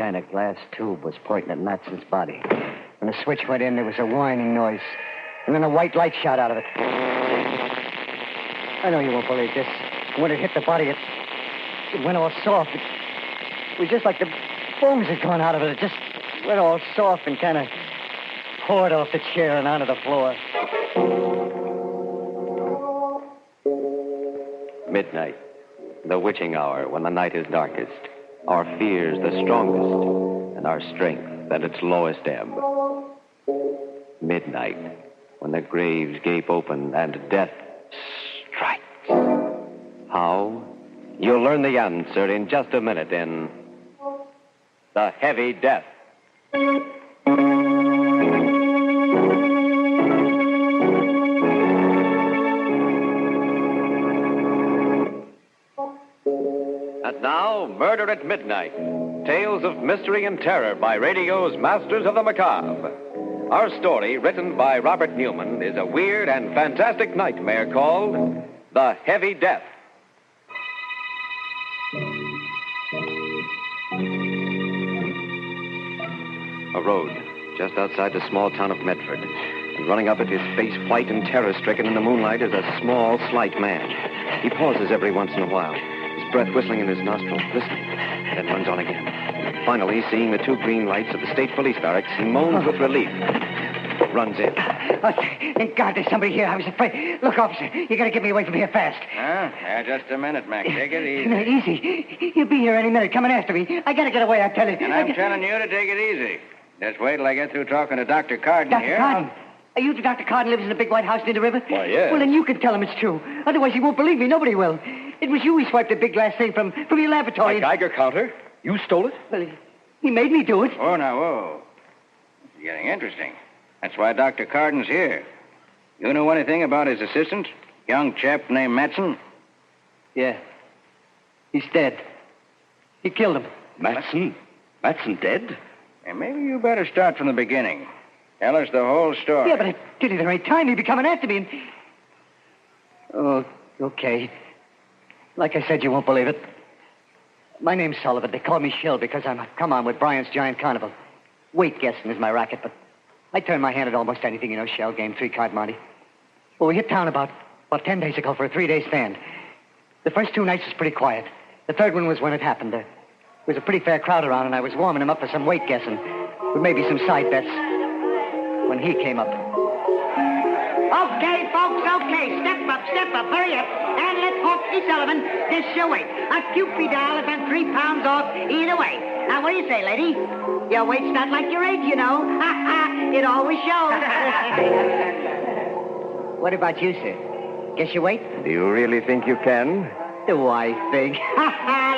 kind of glass tube was pointing at Matson's body. When the switch went in, there was a whining noise. And then a white light shot out of it. I know you won't believe this. When it hit the body, it went all soft. It was just like the bones had gone out of it. It just went all soft and kind of poured off the chair and onto the floor. Midnight, the witching hour when the night is darkest, our fears the strongest, and our strength at its lowest ebb. Midnight, when the graves gape open and death strikes. How? You'll learn the answer in just a minute in The Heavy Death. And now, Murder at Midnight. Tales of mystery and terror by radio's Masters of the Macabre. Our story, written by Robert Newman, is a weird and fantastic nightmare called The Heavy Death. A road just outside the small town of Medford. And running up at his face, white and terror-stricken in the moonlight, is a small, slight man. He pauses every once in a while, his breath whistling in his nostrils, listening, and then runs on again. Finally, seeing the two green lights of the state police barracks, he moans with relief. Runs in. Oh, thank God there's somebody here. I was afraid. Look, officer, you gotta get me away from here fast. Yeah, just a minute, Mac. Take it easy. No, easy. He'll be here any minute, coming after me. I gotta get away, I tell you. And I'm telling you to take it easy. Just wait till I get through talking to Dr. Carden here. Dr. Carden? Are you the Dr. Carden lives in the big white house near the river? Why, yes. Well, then you can tell him it's true. Otherwise, he won't believe me. Nobody will. It was you who swiped the big glass thing from your laboratory. My Geiger counter? You stole it? Well, he made me do it. Oh, now, whoa. This is getting interesting. That's why Dr. Carden's here. You know anything about his assistant? Young chap named Matson? Yeah. He's dead. He killed him. Matson? Matson dead? Hey, maybe you better start from the beginning. Tell us the whole story. Yeah, but I tell you, there ain't time. He'd be coming after me and... Oh, okay. Like I said, you won't believe it. My name's Sullivan. They call me Shill because I'm a come-on with Bryant's Giant Carnival. Weight guessing is my racket, but I turn my hand at almost anything, you know, shell game, 3-card monte. Well, we hit town about 10 days ago for a 3-day stand. The first 2 nights was pretty quiet. The third one was when it happened. There was a pretty fair crowd around, and I was warming him up for some weight guessing, with maybe some side bets, when he came up. Okay, folks, okay. Step up, hurry up. And let Hawksy Sullivan dish your weight. A Cupid doll has been 3 pounds off either way. Now, what do you say, lady? Your weight's not like your age, you know. It always shows. What about you, sir? Guess your weight? Do you really think you can? Do I think?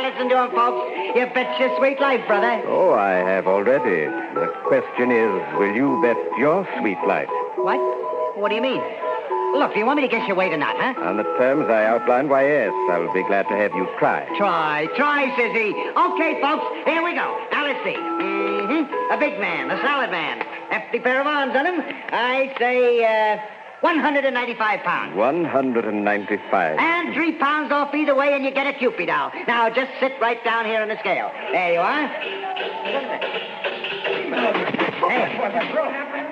Listen to him, folks. You bet your sweet life, brother. Oh, I have already. The question is, will you bet your sweet life? What? What do you mean? Look, do you want me to guess your weight or not, huh? On the terms I outlined, why, yes. I will be glad to have you try. Try, says he. Okay, folks, here we go. Now, let's see. A big man, a solid man. Hefty pair of arms on him. I say, 195 pounds. 195. And 3 pounds off either way, and you get a Cupid doll. Now, just sit right down here on the scale. There you are.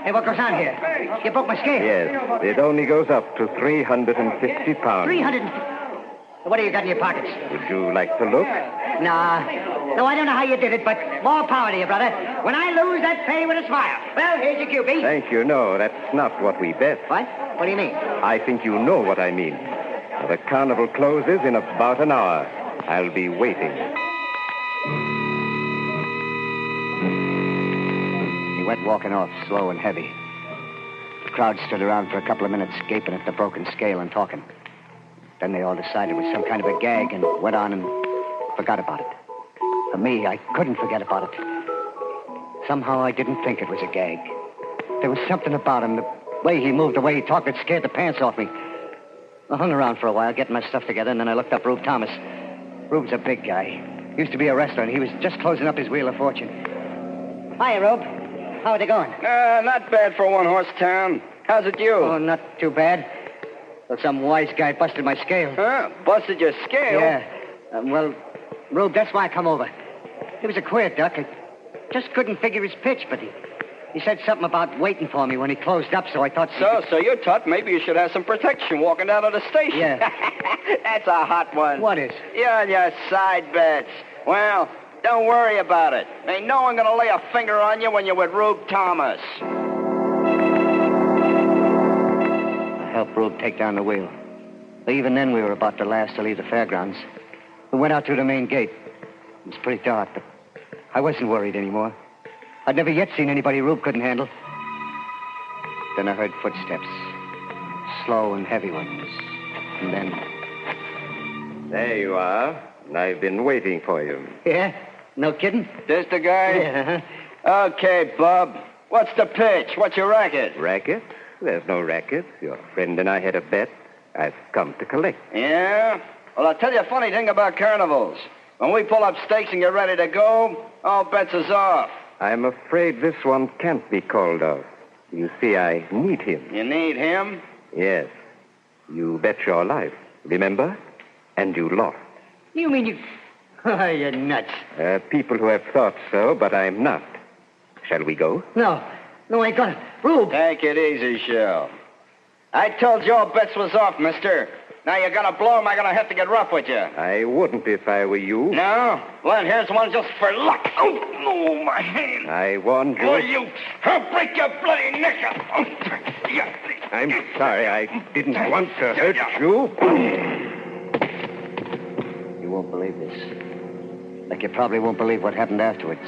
Hey, what goes on here? You broke my scale. Yes, it only goes up to 350 pounds. 300. What do you got in your pockets? Would you like to look? Nah. No, I don't know how you did it, but more power to you, brother. When I lose, I pay with a smile. Well, here's your Cupid. Thank you. No, that's not what we bet. What? What do you mean? I think you know what I mean. The carnival closes in about an hour. I'll be waiting. He went walking off, slow and heavy. The crowd stood around for a couple of minutes, gaping at the broken scale and talking. Then they all decided it was some kind of a gag and went on and forgot about it. For me, I couldn't forget about it. Somehow I didn't think it was a gag. There was something about him, the way he moved, the way he talked, that scared the pants off me. I hung around for a while, getting my stuff together, and then I looked up Rube Thomas. Rube's a big guy. Used to be a wrestler, and he was just closing up his Wheel of Fortune. Hiya, Rube. How are they going? Not bad for a one-horse town. How's it you? Oh, not too bad. Well, some wise guy busted my scale. Huh? Busted your scale? Yeah. Well, Rube, that's why I come over. He was a queer duck. Just couldn't figure his pitch, but he said something about waiting for me when he closed up, so I thought... So you thought maybe you should have some protection walking down to the station. Yeah. That's a hot one. What is? You're on your side bets. Well, don't worry about it. Ain't no one gonna lay a finger on you when you're with Rube Thomas. I helped Rube take down the wheel. But even then, we were about the last to leave the fairgrounds. We went out through the main gate. It was pretty dark, but I wasn't worried anymore. I'd never yet seen anybody Rube couldn't handle. Then I heard footsteps. Slow and heavy ones. And then... There you are. I've been waiting for you. Yeah? No kidding? This the guy? Yeah. Okay, Bub. What's the pitch? What's your racket? Racket? There's no racket. Your friend and I had a bet. I've come to collect. Yeah? Well, I'll tell you a funny thing about carnivals. When we pull up stakes and get ready to go, all bets is off. I'm afraid this one can't be called off. You see, I need him. You need him? Yes. You bet your life, remember? And you lost. You mean you... Oh, you're nuts. People who have thought so, but I'm not. Shall we go? No, I ain't gonna. Rube! Take it easy, Shell. I told you all bets was off, mister. Now you're gonna blow him, I'm gonna have to get rough with you. I wouldn't if I were you. No? Well, then here's one just for luck. Oh, my hand. I warned you. Oh, I'll break your bloody neck up. Oh, yeah. I'm sorry. I didn't want to hurt you. You won't believe this. Like you probably won't believe what happened afterwards.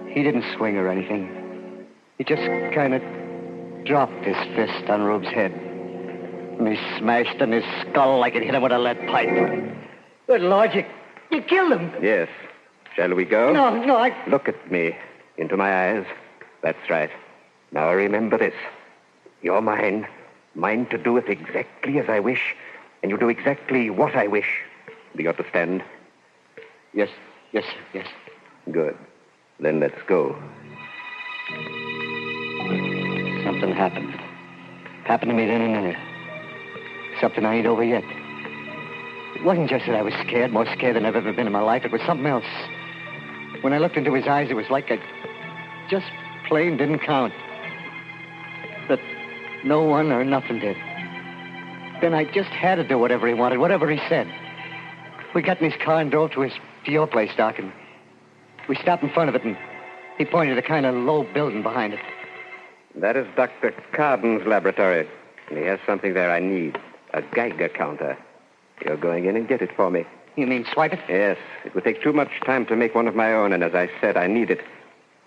He didn't swing or anything. He just kind of dropped his fist on Rube's head. And he smashed in his skull like it hit him with a lead pipe. Good Lord, you killed him. Yes. Shall we go? No, I... Look at me. Into my eyes. That's right. Now remember this. You're mine. Mine to do it exactly as I wish. And you do exactly what I wish. Do you understand? Yes, sir, yes. Good. Then let's go. Something happened. Happened to me then and there. Something I ain't over yet. It wasn't just that I was scared, more scared than I've ever been in my life. It was something else. When I looked into his eyes, it was like I just plain didn't count. That no one or nothing did. Then I just had to do whatever he wanted, whatever he said. We got in his car and drove to your place, Doc, and we stopped in front of it, and he pointed at a kind of low building behind it. That is Dr. Carden's laboratory. And he has something there I need. A Geiger counter. You're going in and get it for me. You mean swipe it? Yes. It would take too much time to make one of my own, and as I said, I need it.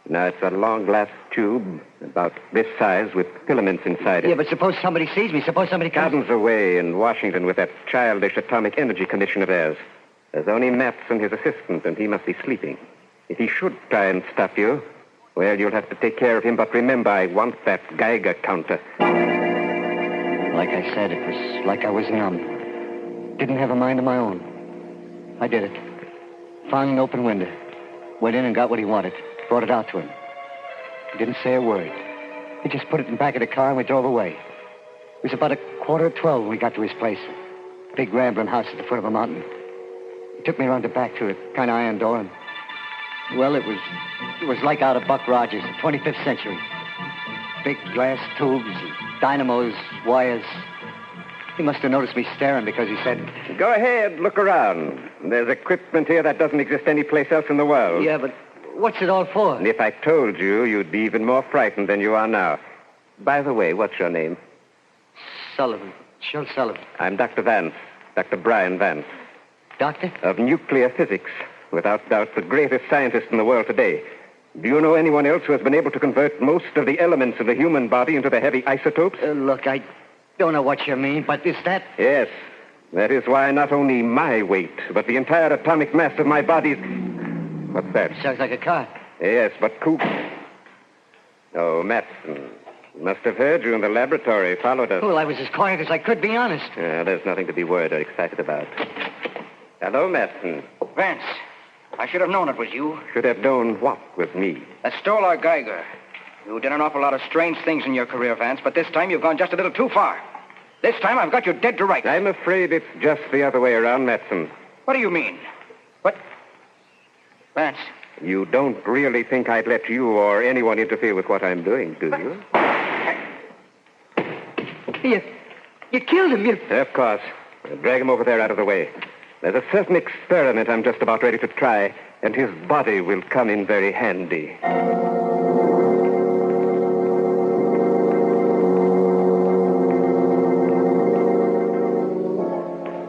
Now, it's a long glass tube, about this size, with filaments inside it. Yeah, but suppose somebody sees me. Suppose somebody comes... Carden's away in Washington with that childish atomic energy commission of theirs. There's only Matson, his assistant, and he must be sleeping. If he should try and stop you, well, you'll have to take care of him, but remember, I want that Geiger counter. Like I said, it was like I was numb. Didn't have a mind of my own. I did it. Found an open window. Went in and got what he wanted. Brought it out to him. He didn't say a word. He just put it in the back of the car and we drove away. It was about 11:45 when we got to his place. A big rambling house at the foot of a mountain. He took me around the back through a kind of iron door and... Well, it was like out of Buck Rogers, the 25th century. Big glass tubes, dynamos, wires. He must have noticed me staring because he said... Go ahead, look around. There's equipment here that doesn't exist anyplace else in the world. Yeah, but what's it all for? And if I told you, you'd be even more frightened than you are now. By the way, what's your name? Sullivan. Shel Sullivan. I'm Dr. Vance. Dr. Brian Vance. Doctor? Of nuclear physics. Without doubt, the greatest scientist in the world today. Do you know anyone else who has been able to convert most of the elements of the human body into the heavy isotopes? Look, I don't know what you mean, but is that... Yes. That is why not only my weight, but the entire atomic mass of my body is... What's that? Sounds like a car. Yes, but Coop... Oh, Matson. Must have heard you in the laboratory, followed us. Well, I was as quiet as I could, be honest. There's nothing to be worried or excited about. Hello, Matson. Vance, I should have known it was you. Should have known what with me? That stole our Geiger. You did an awful lot of strange things in your career, Vance, but this time you've gone just a little too far. This time I've got you dead to rights. I'm afraid it's just the other way around, Matson. What do you mean? What? Vance, You don't really think I'd let you or anyone interfere with what I'm doing, do you? You killed him. Of course. Drag him over there out of the way. There's a certain experiment I'm just about ready to try, and his body will come in very handy.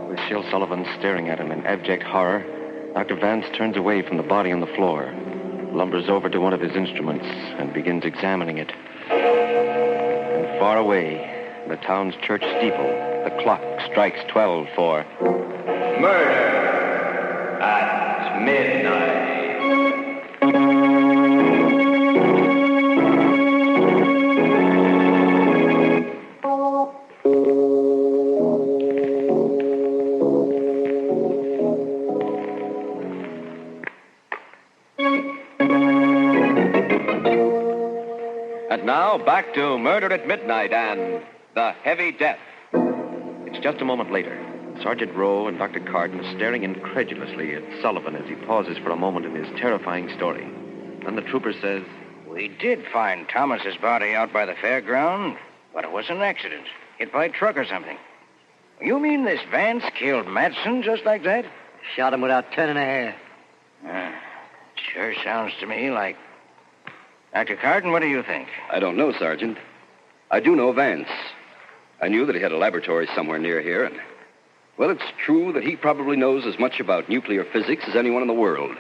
With Shil Sullivan staring at him in abject horror, Dr. Vance turns away from the body on the floor, lumbers over to one of his instruments, and begins examining it. And far away, in the town's church steeple, the clock strikes 12 for Murder at midnight. And now, back to Murder at Midnight and The Heavy Death. It's just a moment later. Sergeant Rowe and Dr. Carden are staring incredulously at Sullivan as he pauses for a moment in his terrifying story. Then the trooper says, We did find Thomas's body out by the fairground, but it was an accident. Hit by a truck or something. You mean this Vance killed Matson just like that? Shot him without turning a hair. Sure sounds to me like... Dr. Carden, what do you think? I don't know, Sergeant. I do know Vance. I knew that he had a laboratory somewhere near here, and... Well, it's true that he probably knows as much about nuclear physics as anyone in the world.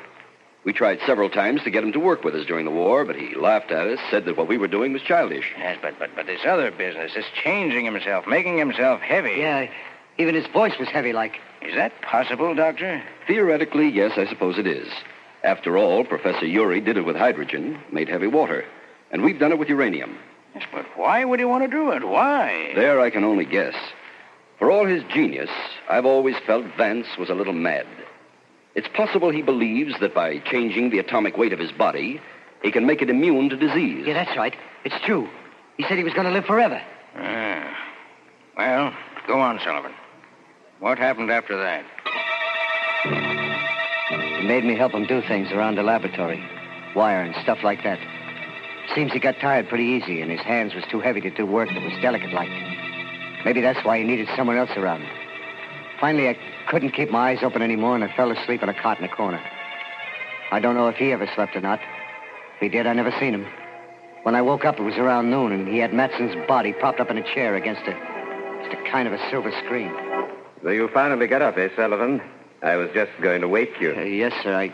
We tried several times to get him to work with us during the war, but he laughed at us, said that what we were doing was childish. Yes, but this other business, this changing himself, making himself heavy. Yeah, even his voice was heavy like. Is that possible, Doctor? Theoretically, yes, I suppose it is. After all, Professor Urey did it with hydrogen, made heavy water. And we've done it with uranium. Yes, but why would he want to do it? Why? There I can only guess. For all his genius, I've always felt Vance was a little mad. It's possible he believes that by changing the atomic weight of his body, he can make it immune to disease. Yeah, that's right. It's true. He said he was going to live forever. Well, go on, Sullivan. What happened after that? He made me help him do things around the laboratory. Wire and stuff like that. Seems he got tired pretty easy, and his hands was too heavy to do work that was delicate-like. Maybe that's why he needed someone else around. Finally, I couldn't keep my eyes open anymore, and I fell asleep on a cot in the corner. I don't know if he ever slept or not. If he did, I never seen him. When I woke up, it was around noon, and he had Matson's body propped up in a chair against just a kind of a silver screen. So you finally got up, eh, Sullivan? I was just going to wake you. Yes, sir.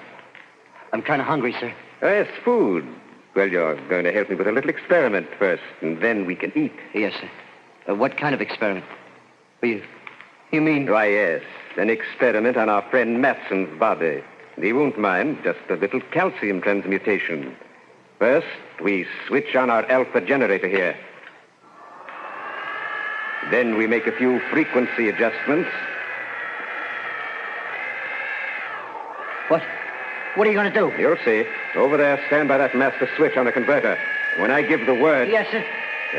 I'm kind of hungry, sir. Oh, yes, food. Well, you're going to help me with a little experiment first, and then we can eat. Yes, sir. What kind of experiment? You mean... Why, yes. An experiment on our friend Matson's body. He won't mind. Just a little calcium transmutation. First, we switch on our alpha generator here. Then we make a few frequency adjustments. What are you going to do? You'll see. Over there, stand by that master switch on the converter. When I give the word... Yes, sir.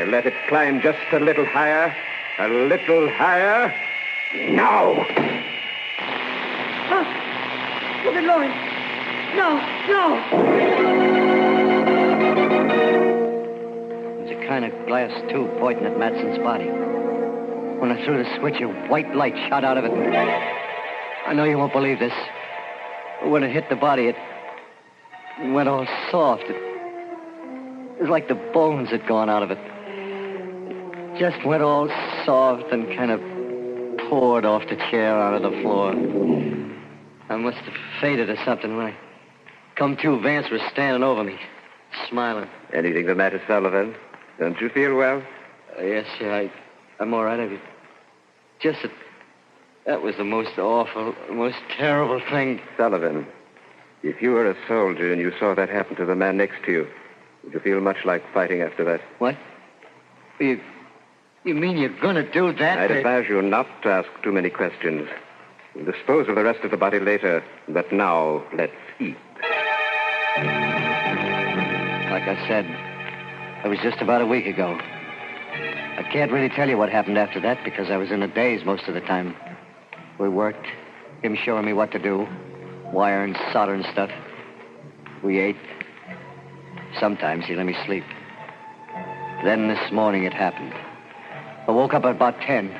Let it climb just a little higher. A little higher. Now! Oh, look at Lawrence. No. There's a kind of glass tube pointing at Matson's body. When I threw the switch, a white light shot out of it. I know you won't believe this. But when it hit the body, it went all soft. It was like the bones had gone out of it. It just went all soft and kind of poured off the chair onto the floor. I must have fainted or something. When I come to, Vance was standing over me, smiling. Anything the matter, Sullivan? Don't you feel well? Yes, sir. I'm all right. That was the most awful, most terrible thing. Sullivan, if you were a soldier and you saw that happen to the man next to you, would you feel much like fighting after that? What? You mean you're going to do that? I'd advise you not to ask too many questions. We'll dispose of the rest of the body later, but now let's eat. Like I said, it was just about a week ago. I can't really tell you what happened after that because I was in a daze most of the time. We worked, him showing me what to do, wire and solder and stuff. We ate. Sometimes he let me sleep. Then this morning it happened. I woke up at about 10.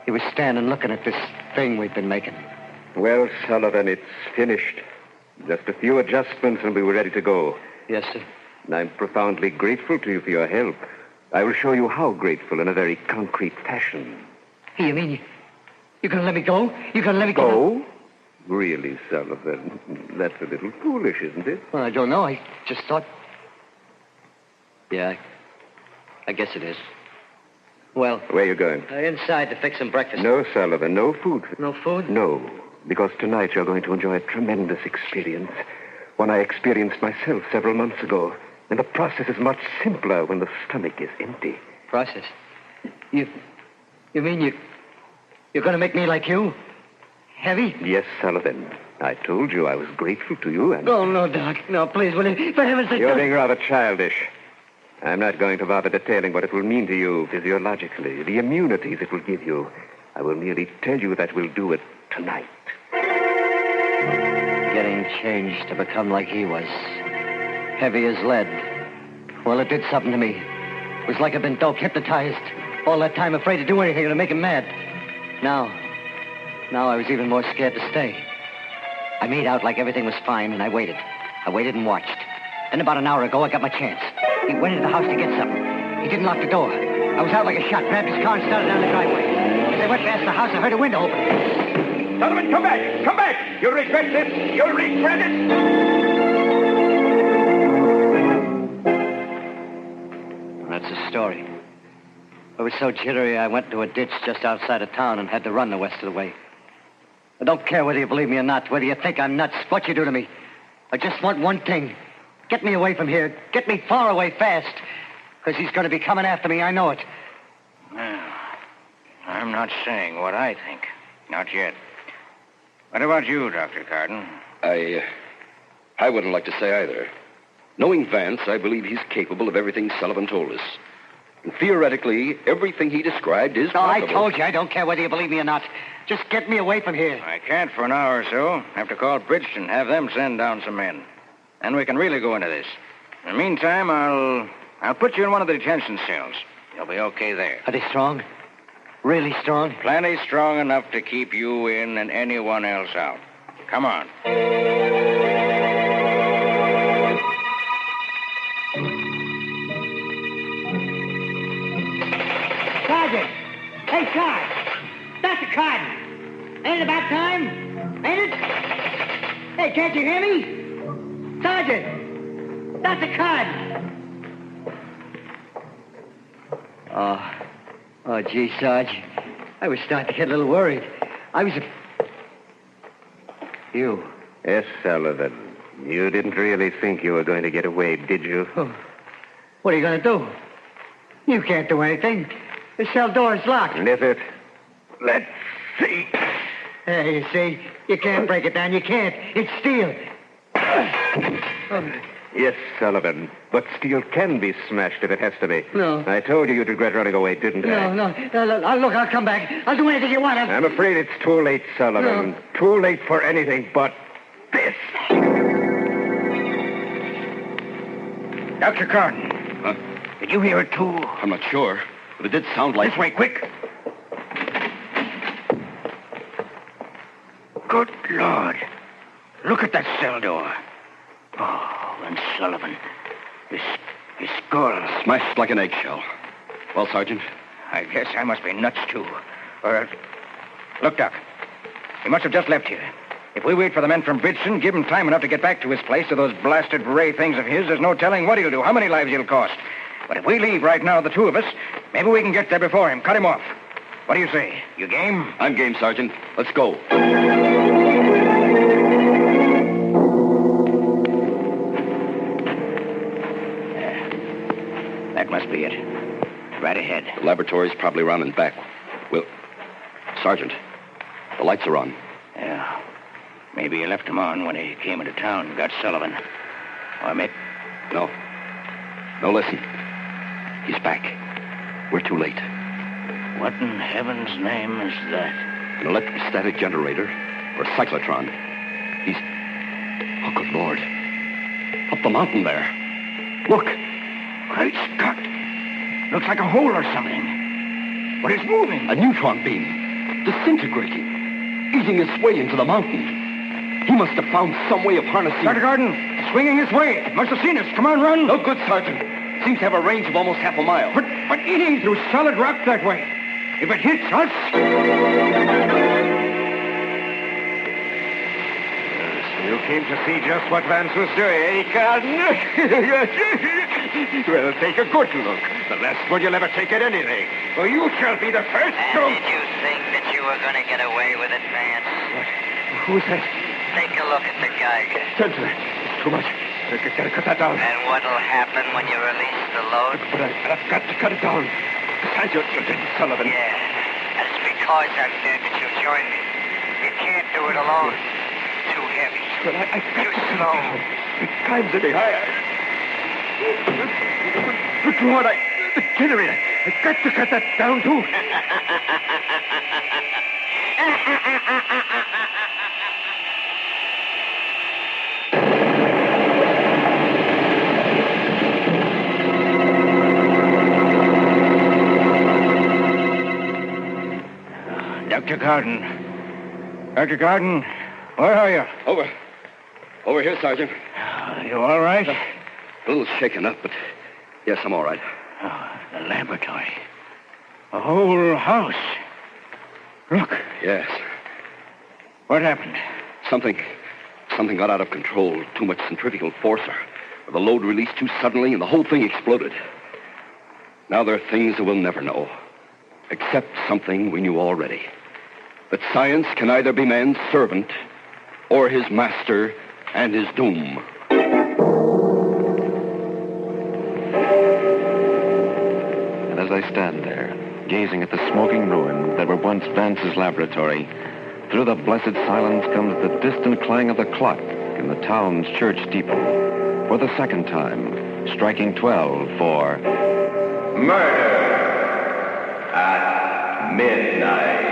He was standing looking at this thing we've been making. Well, Sullivan, it's finished. Just a few adjustments and we were ready to go. Yes, sir. And I'm profoundly grateful to you for your help. I will show you how grateful in a very concrete fashion. You mean you're going to let me go? You're going to let me go? Go? Really, Sullivan? That's a little foolish, isn't it? Well, I don't know. I just thought... Yeah, I guess it is. Well... Where are you going? Inside to fix some breakfast. No, Sullivan, no food. No food? No, because tonight you're going to enjoy a tremendous experience. One I experienced myself several months ago. And the process is much simpler when the stomach is empty. Process? You mean you're going to make me like you? Heavy? Yes, Sullivan. I told you I was grateful to you and... Oh, no, Doc. No, please, will you? For heaven's sake... You're being rather childish. I'm not going to bother detailing what it will mean to you physiologically, the immunities it will give you. I will merely tell you that we'll do it tonight. Getting changed to become like he was. Heavy as lead. Well, it did something to me. It was like I'd been doped, hypnotized. All that time afraid to do anything to make him mad. Now I was even more scared to stay. I made out like everything was fine, and I waited. I waited and watched. Then about an hour ago, I got my chance. He went into the house to get something. He didn't lock the door. I was out like a shot, grabbed his car and started down the driveway. As I went past the house, I heard a window open. Sullivan, come back! Come back! You'll regret this! You'll regret it! That's the story. I was so jittery, I went into a ditch just outside of town and had to run the rest of the way. I don't care whether you believe me or not, whether you think I'm nuts, what you do to me. I just want one thing. Get me away from here. Get me far away fast. Because he's going to be coming after me, I know it. Well, I'm not saying what I think. Not yet. What about you, Dr. Carden? I wouldn't like to say either. Knowing Vance, I believe he's capable of everything Sullivan told us. And theoretically, everything he described is possible. I told you, I don't care whether you believe me or not. Just get me away from here. I can't for an hour or so. Have to call Bridgeton, have them send down some men. Then we can really go into this. In the meantime, I'll put you in one of the detention cells. You'll be okay there. Are they strong? Really strong? Plenty strong enough to keep you in and anyone else out. Come on. Sergeant! Hey, Sarge! Dr. Carden! Ain't it about time? Ain't it? Hey, can't you hear me? Sergeant! Dr. Carden! Oh, gee, Sarge. I was starting to get a little worried. You. Yes, Sullivan. You didn't really think you were going to get away, did you? Oh. What are you going to do? You can't do anything. The cell door is locked. Is it? Let's see. Hey, you see, you can't break it down. You can't. It's steel. Yes, Sullivan. But steel can be smashed if it has to be. No. I told you you'd regret running away, didn't I? No. Look, I'll come back. I'll do anything you want. I'm afraid it's too late, Sullivan. No. Too late for anything but this. Dr. Carden. Huh? Did you hear it, too? I'm not sure, but it did sound like... This way, quick. Good Lord. Look at that cell door. Oh, and Sullivan. His skull. Smashed like an eggshell. Well, Sergeant? I guess I must be nuts, too. Look, Doc. He must have just left here. If we wait for the men from Bridgeton, give him time enough to get back to his place to those blasted ray things of his, there's no telling what he'll do, how many lives he'll cost. But if we leave right now, the two of us, maybe we can get there before him, cut him off. What do you say? You game? I'm game, Sergeant. Let's go. That must be it. Right ahead. The laboratory's probably around and back. Well, Sergeant, the lights are on. Yeah. Maybe he left them on when he came into town and got Sullivan. Or maybe... No, listen. He's back. We're too late. What in heaven's name is that? An electrostatic generator or a cyclotron. Oh, good Lord. Up the mountain there. Look. Great Scott. Looks like a hole or something. But it's moving. A neutron beam. Disintegrating. Eating its way into the mountain. He must have found some way of harnessing... Dr. Gordon, it's swinging its way. Must have seen us. Come on, run. No good, Sergeant. Seems to have a range of almost half a mile. But eating through solid rock that way. If it hits us... You came to see just what Vance was doing, eh, Carden? Well, take a good look. The last one you'll ever take at anything. For you shall be the first And to... did you think that you were going to get away with it, Vance? Who's that? Take a look at the Geiger. Gentlemen, it's too much. Gotta cut that down. And what'll happen when you release the load? But I've got to cut it down. Besides, you're dead, Sullivan. Yeah, and it's because I'm dead that you joined me. You can't do it alone. Too heavy. But I've got Too to cut slow. it down. Time's getting higher. Look, Lord, the generator. I've got to cut that down, too. Dr. Gordon. Dr. Gordon, where are you? Over here, Sergeant. You all right? A little shaken up, but yes, I'm all right. Oh, the laboratory. A whole house. Look. Yes. What happened? Something got out of control. Too much centrifugal force, or the load released too suddenly, and the whole thing exploded. Now there are things that we'll never know. Except something we knew already. That science can either be man's servant or his master and his doom. And as I stand there, gazing at the smoking ruins that were once Vance's laboratory, through the blessed silence comes the distant clang of the clock in the town's church steeple, for the second time, striking 12 for... Murder at midnight.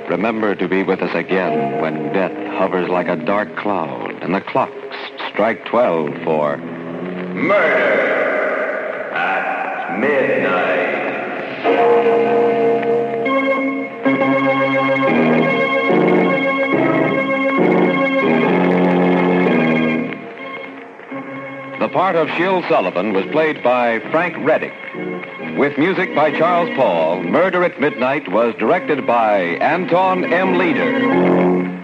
Remember to be with us again when death hovers like a dark cloud and the clocks strike 12 for... Murder at midnight. The part of Shill Sullivan was played by Frank Reddick. With music by Charles Paul, Murder at Midnight was directed by Anton M. Leader.